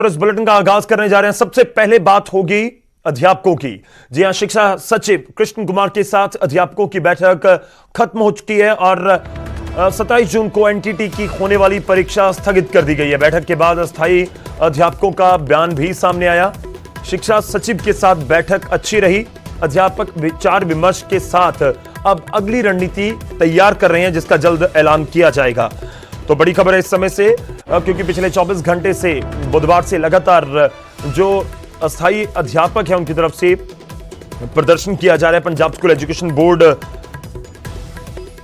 इस बुलेटिन का आगाज करने जा रहे हैं। सबसे पहले बात होगी अध्यापकों की। जी हां, शिक्षा सचिव कृष्ण कुमार के साथ अध्यापकों की बैठक खत्म हो चुकी है और 27 जून को एनटीटी की होने वाली परीक्षा स्थगित कर दी गई है। बैठक के बाद अस्थायी अध्यापकों का बयान भी सामने आया। शिक्षा सचिव के साथ बैठक अच्छी रही। अध्यापक विचार विमर्श के साथ अब अगली रणनीति तैयार कर रहे हैं, जिसका जल्द ऐलान किया जाएगा। तो बड़ी खबर है इस समय से, क्योंकि पिछले 24 घंटे से बुधवार से लगातार जो अस्थायी अध्यापक हैं उनकी तरफ से प्रदर्शन किया जा रहा है। पंजाब स्कूल एजुकेशन बोर्ड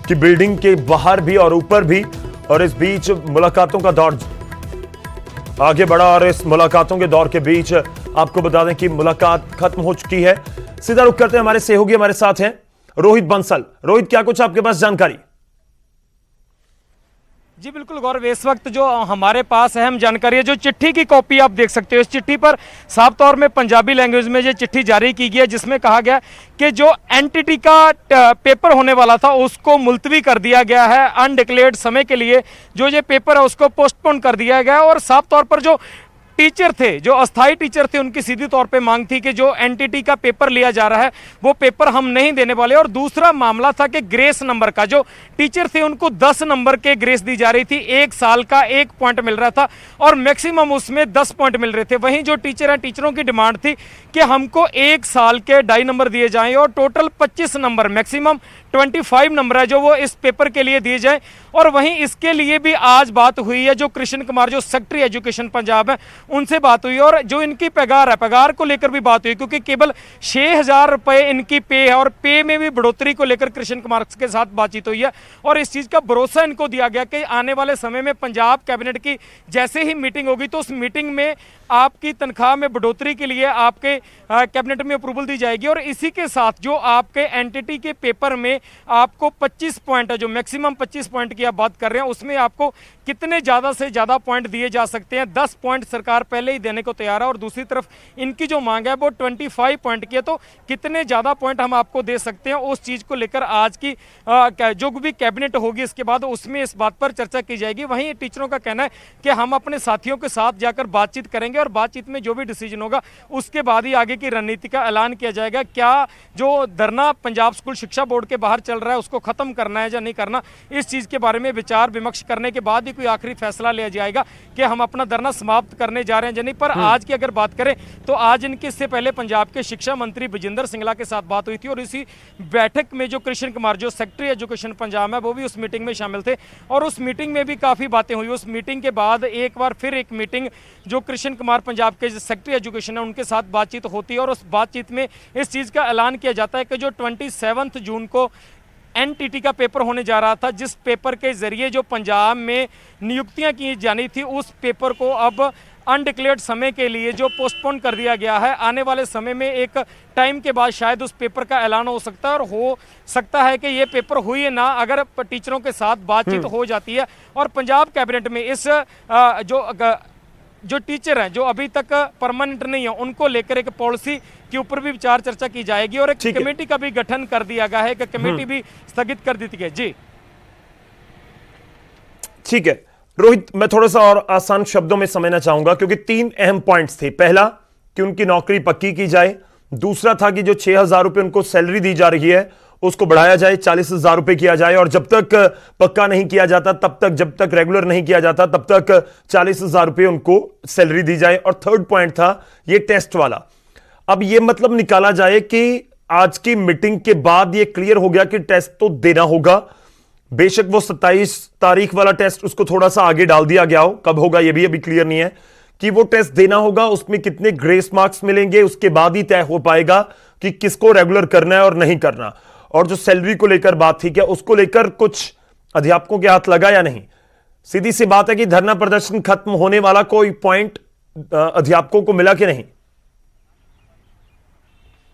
की बिल्डिंग के बाहर भी और ऊपर भी, और इस बीच मुलाकातों का दौर आगे बढ़ा। और इस मुलाकातों के दौर के बीच आपको बता दें कि मुलाकात खत्म हो चुकी है। सीधा रुख करते हैं, हमारे सहयोगी हमारे साथ हैं रोहित बंसल। रोहित, क्या कुछ आपके पास जानकारी? जी बिल्कुल गौरव, इस वक्त जो हमारे पास अहम जानकारी है, जो चिट्ठी की कॉपी आप देख सकते हो, इस चिट्ठी पर साफ तौर में पंजाबी लैंग्वेज में ये चिट्ठी जारी की गई है, जिसमें कहा गया कि जो एनटीटी का पेपर होने वाला था उसको मुलतवी कर दिया गया है। अनडिक्लेयर्ड समय के लिए जो ये पेपर है उसको पोस्टपोन कर दिया गया है। और साफ तौर पर जो टीचर थे, जो अस्थाई टीचर थे, उनकी सीधी तौर पे मांग थी कि जो एनटीटी का पेपर लिया जा रहा है वो पेपर हम नहीं देने वाले। और दूसरा मामला था कि ग्रेस नंबर का, जो टीचर थे उनको 10 नंबर के ग्रेस दी जा रही थी। 1 साल का 1 पॉइंट मिल रहा था और मैक्सिमम उसमें 10 पॉइंट मिल रहे थे। वहीं जो टीचर हैं, टीचरों की डिमांड थी कि हमको 1 साल के 2.5 नंबर दिए जाएं और टोटल 25 नंबर, मैक्सिमम 25 नंबर है जो वो इस पेपर के लिए दिए जाएं। और वहीं इसके लिए भी आज बात हुई है। जो कृष्ण कुमार, जो सेक्रेटरी एजुकेशन पंजाब है, उनसे बात हुई और जो इनकी पगार है, पगार को लेकर भी बात हुई, क्योंकि केवल 6,000 रुपए इनकी पे है और पे में भी बढ़ोतरी को लेकर कृष्ण कुमार के साथ बातचीत हुई है। और इस चीज़ का भरोसा इनको दिया गया कि आने वाले समय में पंजाब कैबिनेट की जैसे ही मीटिंग होगी तो उस मीटिंग में आपकी तनख्वाह में बढ़ोतरी के लिए आपके कैबिनेट में अप्रूवल दी जाएगी। और इसी के साथ जो आपके एनटीटी के पेपर में आपको 25 पॉइंट है, जो मैक्सिमम 25 पॉइंट की आप बात कर रहे हैं, उसमें आपको कितने ज़्यादा से ज़्यादा पॉइंट दिए जा सकते हैं। 10 पॉइंट सरकार पहले ही देने को तैयार है और दूसरी तरफ इनकी जो मांग है वो 25 पॉइंट की है। तो कितने ज़्यादा पॉइंट हम आपको दे सकते हैं, उस चीज़ को लेकर आज की जो भी कैबिनेट होगी इसके बाद उसमें इस बात पर चर्चा की जाएगी। वहीं टीचरों का कहना है कि हम अपने साथियों के साथ जाकर बातचीत करेंगे और बातचीत में जो भी डिसीजन होगा उसके बाद ही आगे की रणनीति का ऐलान किया जाएगा। क्या जो धरना पंजाब स्कूल शिक्षा बोर्ड के बाहर चल रहा है उसको खत्म करना है या नहीं करना, इस चीज के बारे में विचार विमर्श करने के बाद ही कोई आखिरी फैसला लिया जाएगा कि हम अपना धरना समाप्त करने जा रहे हैं या नहीं। पर आज की अगर बात करें तो आज इनके इससे पहले पंजाब के शिक्षा मंत्री विजेंद्र सिंगला के साथ बात हुई थी और इसी बैठक में जो कृष्ण कुमार, जो सेक्रेटरी एजुकेशन पंजाब है, वो भी उस मीटिंग में शामिल थे और उस मीटिंग में भी काफी बातें हुई। उस मीटिंग के बाद एक बार फिर एक मीटिंग जो कृष्ण कुमार पंजाब के सेक्रेटरी एजुकेशन है उनके साथ बातचीत होती है और उस बातचीत में इस चीज़ का ऐलान किया जाता है कि जो 27 जून को एनटीटी का पेपर होने जा रहा था, जिस पेपर के जरिए जो पंजाब में नियुक्तियां की जानी थी, उस पेपर को अब अनडिक्लेयर्ड समय के लिए जो पोस्टपोन कर दिया गया है। आने वाले समय में एक टाइम के बाद शायद उस पेपर का ऐलान हो सकता है और हो सकता है कि ये पेपर हुई ना अगर टीचरों के साथ बातचीत हो जाती है। और पंजाब कैबिनेट में इस जो टीचर हैं, जो अभी तक परमानेंट नहीं है, उनको लेकर एक पॉलिसी के ऊपर भी विचार चर्चा की जाएगी और एक कमेटी का भी गठन कर दिया गया है, एक कमेटी भी स्थगित कर दी गई। जी ठीक है रोहित, मैं थोड़ा सा और आसान शब्दों में समझना चाहूंगा, क्योंकि 3 अहम पॉइंट्स थे। पहला कि उनकी नौकरी पक्की की जाए, दूसरा था कि जो 6,000 रुपए उनको सैलरी दी जा रही है उसको बढ़ाया जाए, 40,000 रुपए किया जाए, और जब तक पक्का नहीं किया जाता तब तक, जब तक रेगुलर नहीं किया जाता तब तक 40,000 रुपए उनको सैलरी दी जाए। और थर्ड पॉइंट था ये टेस्ट वाला। अब ये मतलब निकाला जाए कि आज की मीटिंग के बाद ये क्लियर हो गया कि टेस्ट तो देना होगा। बेशक वो 27 तारीख वाला टेस्ट उसको थोड़ा सा आगे डाल दिया गया हो, कब होगा ये भी अभी क्लियर नहीं है कि वो टेस्ट देना होगा। उसमें कितने ग्रेस मार्क्स मिलेंगे उसके बाद ही तय हो पाएगा कि किसको रेगुलर करना है और नहीं करना। और जो सैलरी को लेकर बात थी, क्या उसको लेकर कुछ अध्यापकों के हाथ लगा या नहीं? सीधी सी बात है कि धरना प्रदर्शन खत्म होने वाला कोई पॉइंट अध्यापकों को मिला कि नहीं?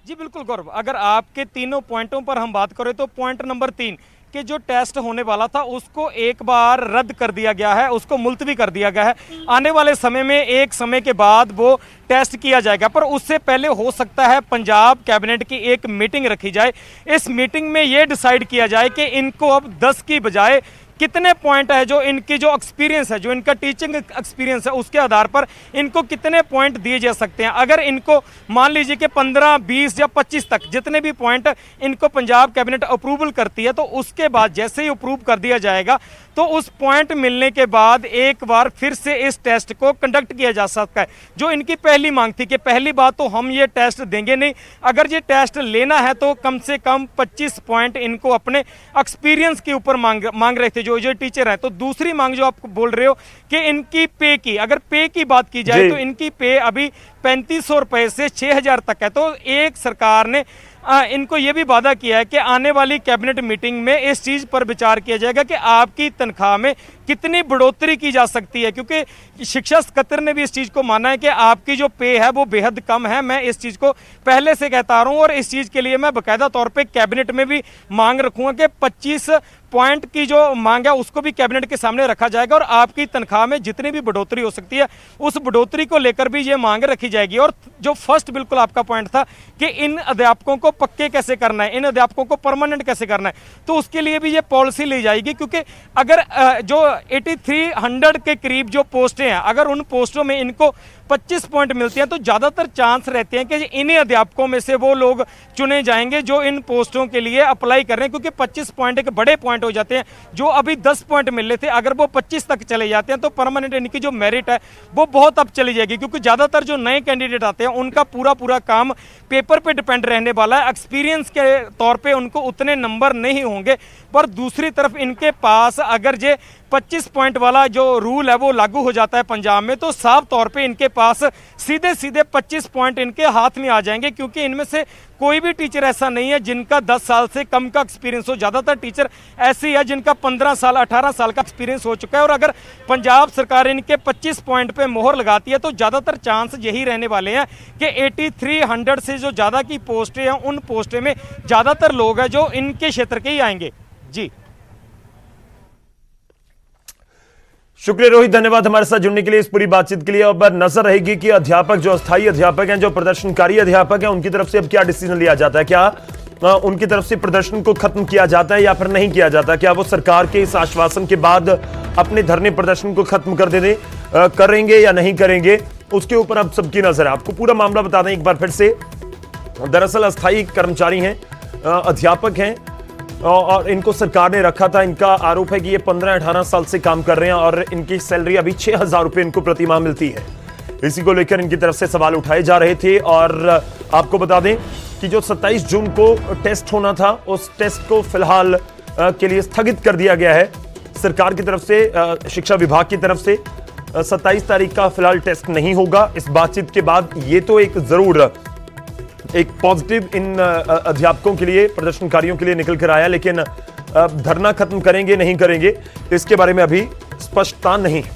जी बिल्कुल गौरव, अगर आपके तीनों पॉइंटों पर हम बात करें तो पॉइंट नंबर 3 कि जो टेस्ट होने वाला था उसको एक बार रद्द कर दिया गया है, उसको मुलतवी कर दिया गया है। आने वाले समय में एक समय के बाद वो टेस्ट किया जाएगा, पर उससे पहले हो सकता है पंजाब कैबिनेट की एक मीटिंग रखी जाए। इस मीटिंग में ये डिसाइड किया जाए कि इनको अब 10 की बजाय कितने पॉइंट है जो इनकी जो एक्सपीरियंस है, जो इनका टीचिंग एक्सपीरियंस है, उसके आधार पर इनको कितने पॉइंट दिए जा सकते हैं। अगर इनको मान लीजिए कि 15, 20 या 25 तक जितने भी पॉइंट इनको पंजाब कैबिनेट अप्रूवल करती है, तो उसके बाद जैसे ही अप्रूव कर दिया जाएगा तो उस पॉइंट मिलने के बाद एक बार फिर से इस टेस्ट को कंडक्ट किया जा सकता है। जो इनकी पहली मांग थी कि पहली बात तो हम ये टेस्ट देंगे नहीं, अगर ये टेस्ट लेना है तो कम से कम 25 पॉइंट इनको अपने एक्सपीरियंस के ऊपर मांग रहे थे जो टीचर है। तो दूसरी मांग जो आप बोल रहे हो कि इनकी पे की, अगर पे की बात की जाए तो इनकी पे अभी 3500 रुपए से 6000 तक है। तो एक सरकार ने इनको यह भी वादा किया है कि आने वाली कैबिनेट मीटिंग में इस चीज पर विचार किया जाएगा कि आपकी तनख्वाह में कितनी बढ़ोतरी की जा सकती है, क्योंकि शिक्षा सकत्तर ने भी इस चीज को माना है कि आपकी जो पे है वो बेहद कम है। मैं इस चीज को पहले से कहता रहा हूं और इस चीज के लिए मैं बकायदा तौर पे कैबिनेट में भी मांग रखूंगा कि 25 पॉइंट की जो मांग है उसको भी कैबिनेट के सामने रखा जाएगा और आपकी तनख्वाह में जितनी भी बढ़ोतरी हो सकती है उस बढ़ोतरी को लेकर भी ये मांग रखी जाएगी। और जो फर्स्ट बिल्कुल आपका पॉइंट था कि इन अध्यापकों को पक्के कैसे करना है, इन अध्यापकों को परमानेंट कैसे करना है, तो उसके लिए भी ये पॉलिसी ली जाएगी। क्योंकि अगर जो 8300 के करीब जो पोस्टें हैं, अगर उन पोस्टों में इनको 25 पॉइंट मिलते हैं तो ज़्यादातर चांस रहते हैं कि इन्हीं अध्यापकों में से वो लोग चुने जाएंगे जो इन पोस्टों के लिए अप्लाई कर रहे हैं। क्योंकि 25 पॉइंट एक बड़े पॉइंट हो जाते हैं। जो अभी 10 पॉइंट मिल रहे थे, अगर वो 25 तक चले जाते हैं तो परमानेंट इनकी जो मेरिट है वो बहुत अब चली जाएगी। क्योंकि ज़्यादातर जो नए कैंडिडेट आते हैं उनका पूरा काम पेपर पे डिपेंड रहने वाला है। एक्सपीरियंस के तौर पे उनको उतने नंबर नहीं होंगे। पर दूसरी तरफ इनके पास अगर ये 25 पॉइंट वाला जो रूल है वो लागू हो जाता है पंजाब में, तो साफ तौर पे इनके पास सीधे 25 पॉइंट इनके हाथ में आ जाएंगे। क्योंकि इनमें से कोई भी टीचर ऐसा नहीं है जिनका 10 साल से कम का एक्सपीरियंस हो। ज़्यादातर टीचर ऐसे है जिनका 15 साल 18 साल का एक्सपीरियंस हो चुका है। और अगर पंजाब सरकार इनके 25 पॉइंट पे मोहर लगाती है तो ज़्यादातर चांस यही रहने वाले हैं कि 8300 से जो ज़्यादा की पोस्टें हैं उन पोस्टें में ज़्यादातर लोग हैं जो इनके क्षेत्र के ही आएंगे। जी शुक्रिया रोहित, धन्यवाद हमारे साथ जुड़ने के लिए, इस पूरी बातचीत के लिए। अब नजर रहेगी कि अध्यापक, जो अस्थायी अध्यापक हैं, जो प्रदर्शनकारी अध्यापक हैं, उनकी तरफ से अब क्या डिसीजन लिया जाता है। क्या उनकी तरफ से प्रदर्शन को खत्म किया जाता है या फिर नहीं किया जाता? क्या वो सरकार के इस आश्वासन के बाद अपने धरने प्रदर्शन को खत्म करेंगे या नहीं करेंगे, उसके ऊपर अब सबकी नजर है। आपको पूरा मामला बता दें एक बार फिर से। दरअसल अस्थायी कर्मचारी हैं, अध्यापक हैं और इनको सरकार ने रखा था। इनका आरोप है कि ये 15-18 साल से काम कर रहे हैं और इनकी सैलरी अभी 6000 रुपए इनको प्रति माह मिलती है। इसी को लेकर इनकी तरफ से सवाल उठाए जा रहे थे। और आपको बता दें कि जो 27 जून को टेस्ट होना था, उस टेस्ट को फिलहाल के लिए स्थगित कर दिया गया है सरकार की तरफ से, शिक्षा विभाग की तरफ से। 27 तारीख का फिलहाल टेस्ट नहीं होगा। इस बातचीत के बाद ये तो एक जरूर एक पॉजिटिव इन अध्यापकों के लिए, प्रदर्शनकारियों के लिए निकल कर आया। लेकिन धरना खत्म करेंगे नहीं करेंगे इसके बारे में अभी स्पष्टता नहीं है।